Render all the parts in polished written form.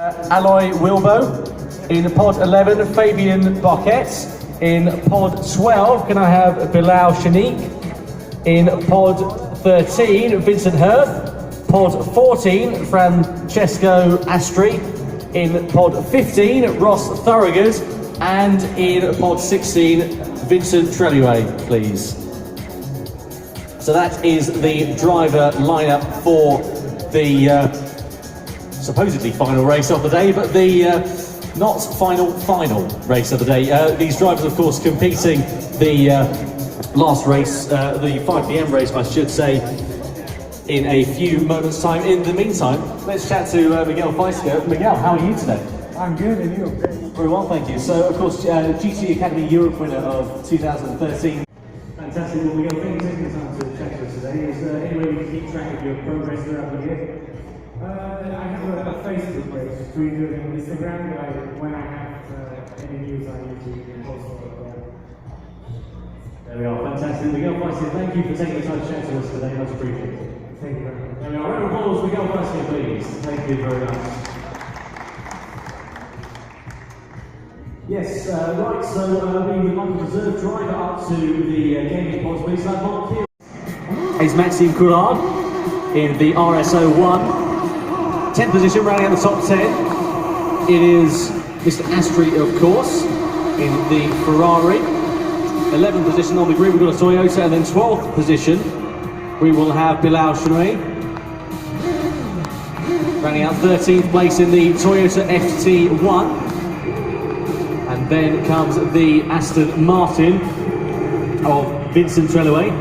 Aloy Wilbo. In pod 11, Fabian Barquette. In pod 12, can I have Bilal Shanique? In pod 13, Vincent Hirth. Pod 14, Francesco Astri. In pod 15, Ross Thorogood. And in pod 16, Vincent Treluay, please. So that is the driver lineup for the supposedly final race of the day, but the not final race of the day. These drivers, of course, competing the last race, the 5 PM race, I should say, in a few moments' time. In the meantime, let's chat to Miguel Feisker. Miguel, how are you today? I'm good, and you? Very well, thank you. So, of course, GT Academy Europe winner of 2013. Fantastic. Well, Miguel, thank you for taking the time to chat to us today. Is there any way we can keep track of your progress throughout the year? I have a Facebook page, Twitter and Instagram, but when I have any news I need to post it. There we are, fantastic. Miguel Feisker, thank you for taking the time to chat to us today, much appreciated. Thank you very much. There we are, round of applause, Miguel Feisker, please. Thank you very much. Yes, right, so we would like a reserve driver up to the gaming pods, please. Mark here is Maxime Coulard in the RSO1. 10th position, rounding out the top 10. It is Mr. Astri, of course, in the Ferrari. 11th position on the grid, we've got a Toyota, and then 12th position, we will have Bilal Shanoui. Rounding out 13th place in the Toyota FT1. And then comes the Aston Martin of Vincent Treluay.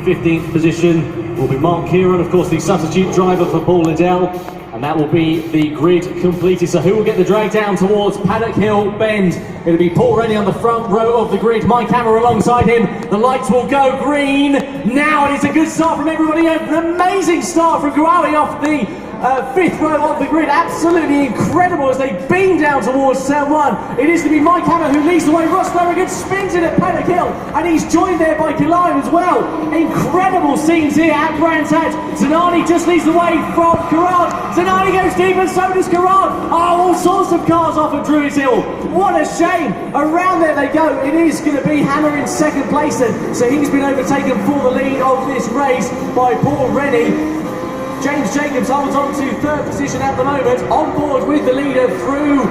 15th position will be Mark Kieran, of course, the substitute driver for Paul Liddell. And that will be the grid completed. So who will get the drag down towards Paddock Hill Bend? It'll be Paul Rennie on the front row of the grid. My camera alongside him. The lights will go green now, and it's a good start from everybody. An amazing start from Guawi off the 5th row of the grid. Absolutely incredible as they beam down towards turn 1. It is to be Mike Hammer who leads the way. Ross Thorogood spins in at Paddock Hill, and he's joined there by Gillime as well. Incredible scenes here at Brands Hatch. Zanani just leads the way from Carrad. Zanani goes deep, and so does Carrad. Oh, all sorts of cars off at Druids Hill. What a shame. Around there they go. It is going to be Hammer in 2nd place then. So he's been overtaken for the lead of this race by Paul Rennie. James Jacobs holds on to 3rd position at the moment, on board with the leader through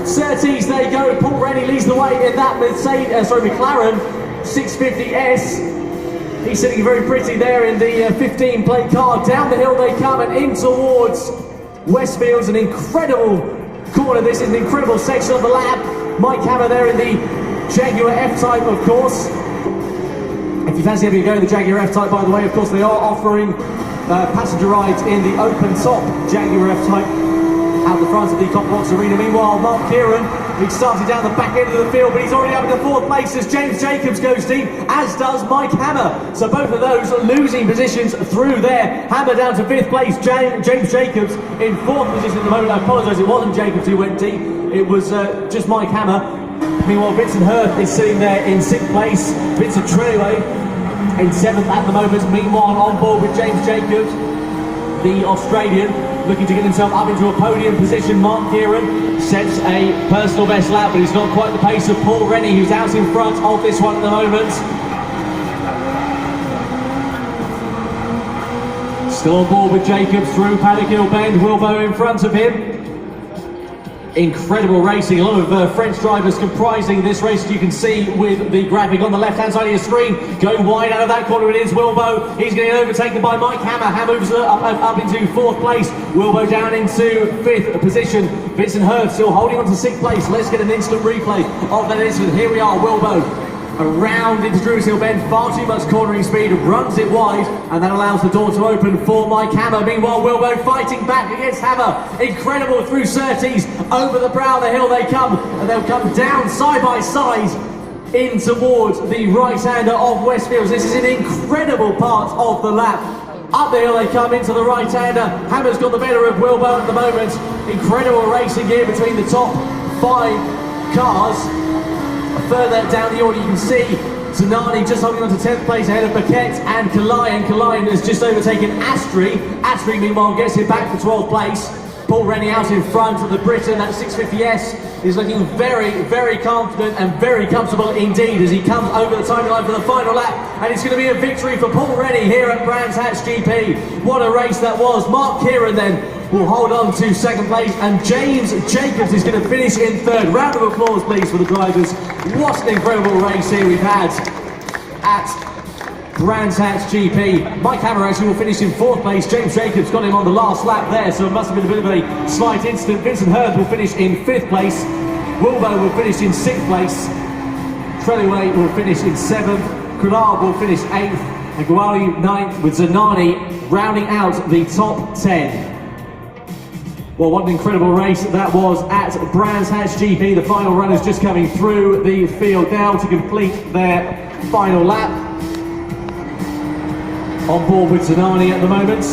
Surtees. There you go. Paul Rennie leads the way in that McLaren 650S. He's sitting very pretty there in the 15 plate car. Down the hill they come and in towards Westfield's. An incredible corner. This is an incredible section of the lap. Mike Hammer there in the Jaguar F-Type, of course. If you fancy having a go in the Jaguar F-Type, by the way, of course, they are offering passenger rides in the open top Jaguar F-Type out the front of the Copperbox Arena. Meanwhile, Mark Kieran, he started down the back end of the field, but he's already up in the 4th place as James Jacobs goes deep, as does Mike Hammer. So both of those losing positions through there. Hammer down to 5th place, James Jacobs in 4th position at the moment. I apologise, it wasn't Jacobs who went deep, it was just Mike Hammer. Meanwhile, Vincent Hirth is sitting there in 6th place. Vincent Treluay in 7th at the moment. Meanwhile, on board with James Jacobs, the Australian, looking to get himself up into a podium position. Mark Kieran sets a personal best lap, but it's not quite the pace of Paul Rennie, who's out in front of this one at the moment. Still on board with Jacobs through Paddock Hill Bend. Wilbo in front of him. Incredible racing, a lot of French drivers comprising this race, as you can see with the graphic on the left-hand side of your screen. Going wide out of that corner, it is Wilbo. He's getting overtaken by Mike Hammer. Hammer moves up into 4th place. Wilbo down into 5th position. Vincent Hirth still holding on to 6th place. Let's get an instant replay of that incident. Here we are, Wilbo around into Druids Hill Bend, far too much cornering speed, runs it wide, and that allows the door to open for Mike Hammer. Meanwhile, Wilbo fighting back against Hammer. Incredible through Surtees, over the brow of the hill they come, and they'll come down side by side in towards the right-hander of Westfields. This is an incredible part of the lap. Up the hill they come into the right-hander. Hammer's got the better of Wilbo at the moment. Incredible racing here between the top 5 cars. Further down the order you can see Zanani just holding on to 10th place ahead of Paquette and Kalayan. Kalayan has just overtaken Astri. Astri meanwhile gets it back for 12th place. Paul Rennie out in front of the Briton. That 650S is looking very, very confident and very comfortable indeed as he comes over the timeline for the final lap. And it's going to be a victory for Paul Rennie here at Brands Hatch GP. What a race that was. Mark Kieran then will hold on to second place, and James Jacobs is going to finish in third. Round of applause please for the drivers. What an incredible race here we've had at Brands Hatch GP. Mike Hammer actually will finish in fourth place. James Jacobs got him on the last lap there, so it must have been a bit of a slight incident. Vincent Hurd will finish in fifth place. Wilbo will finish in sixth place. Trellaway will finish in seventh. Cunard will finish eighth. And Guali ninth, with Zanani rounding out the top 10. Well, what an incredible race that was at Brands Hatch GP. The final runners just coming through the field now to complete their final lap. On board with Zanani at the moment.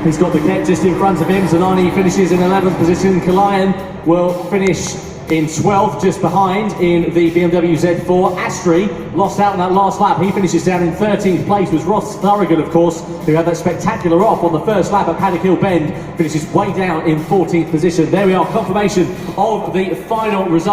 He's got the Ket just in front of him. Zanani finishes in 11th position. Kalayan will finish in 12th, just behind in the BMW Z4. Astri lost out in that last lap. He finishes down in 13th place. Was Ross Thorogood, of course, who had that spectacular off on the first lap at Paddock Hill Bend. Finishes way down in 14th position. There we are, confirmation of the final result.